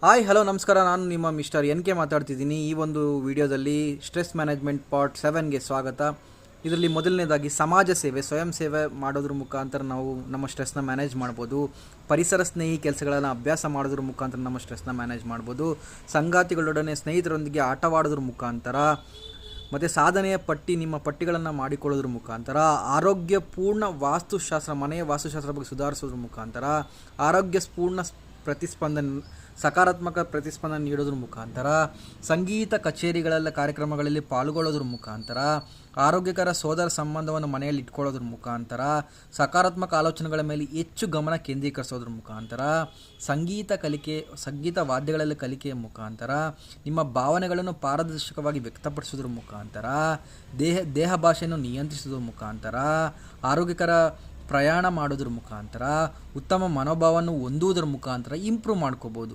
Hi hello ನಮಸ್ಕಾರ. ನಾನು ನಿಮ್ಮ ಮಿಸ್ಟರ್ ಎನ್ ಕೆ ಮಾತಾಡ್ತಿದ್ದೀನಿ. ಈ ಒಂದು ವಿಡಿಯೋದಲ್ಲಿ ಸ್ಟ್ರೆಸ್ ಮ್ಯಾನೇಜ್ಮೆಂಟ್ ಪಾರ್ಟ್ 7ಗೆ ಸ್ವಾಗತ. ಇದರಲ್ಲಿ ಮೊದಲನೇದಾಗಿ ಸಮಾಜ ಸೇವೆ, ಸ್ವಯಂ ಸೇವೆ ಮಾಡೋದ್ರ ಮುಖಾಂತರ ನಾವು ನಮ್ಮ ಸ್ಟ್ರೆಸ್ನ ಮ್ಯಾನೇಜ್ ಮಾಡ್ಬೋದು. ಪರಿಸರ ಸ್ನೇಹಿ ಕೆಲಸಗಳನ್ನು ಅಭ್ಯಾಸ ಮಾಡೋದ್ರ ಮುಖಾಂತರ ನಮ್ಮ ಸ್ಟ್ರೆಸ್ನ ಮ್ಯಾನೇಜ್ ಮಾಡ್ಬೋದು. ಸಂಗಾತಿಗಳೊಡನೆ ಸ್ನೇಹಿತರೊಂದಿಗೆ ಆಟವಾಡೋದ್ರ ಮುಖಾಂತರ, ಮತ್ತು ಸಾಧನೆಯ ನಿಮ್ಮ ಪಟ್ಟಿಗಳನ್ನು ಮಾಡಿಕೊಳ್ಳೋದ್ರ ಮುಖಾಂತರ, ಆರೋಗ್ಯಪೂರ್ಣ ವಾಸ್ತುಶಾಸ್ತ್ರ, ಮನೆಯ ವಾಸ್ತುಶಾಸ್ತ್ರ ಬಗ್ಗೆ ಸುಧಾರಿಸೋದ್ರ ಮುಖಾಂತರ, ಆರೋಗ್ಯಪೂರ್ಣ ಸಕಾರಾತ್ಮಕ ಪ್ರತಿಸ್ಪಂದನೆ ನೀಡೋದ್ರ ಮುಖಾಂತರ, ಸಂಗೀತ ಕಚೇರಿಗಳೆಲ್ಲ ಕಾರ್ಯಕ್ರಮಗಳಲ್ಲಿ ಪಾಲ್ಗೊಳ್ಳೋದ್ರ ಮುಖಾಂತರ, ಆರೋಗ್ಯಕರ ಸೋದರ ಸಂಬಂಧವನ್ನು ಮನೆಯಲ್ಲಿ ಇಟ್ಕೊಳ್ಳೋದ್ರ ಮುಖಾಂತರ, ಸಕಾರಾತ್ಮಕ ಆಲೋಚನೆಗಳ ಮೇಲೆ ಹೆಚ್ಚು ಗಮನ ಕೇಂದ್ರೀಕರಿಸೋದ್ರ ಮುಖಾಂತರ, ಸಂಗೀತ ವಾದ್ಯಗಳಲ್ಲಿ ಕಲಿಕೆಯ ಮುಖಾಂತರ, ನಿಮ್ಮ ಭಾವನೆಗಳನ್ನು ಪಾರದರ್ಶಕವಾಗಿ ವ್ಯಕ್ತಪಡಿಸೋದ್ರ ಮುಖಾಂತರ, ದೇಹ ಭಾಷೆಯನ್ನು ನಿಯಂತ್ರಿಸೋದ್ರ ಮುಖಾಂತರ, ಆರೋಗ್ಯಕರ ಪ್ರಯಾಣ ಮಾಡೋದ್ರ ಮುಖಾಂತರ, ಉತ್ತಮ ಮನೋಭಾವವನ್ನು ಹೊಂದುವುದರ ಮುಖಾಂತರ ಇಂಪ್ರೂವ್ ಮಾಡ್ಕೋಬೋದು.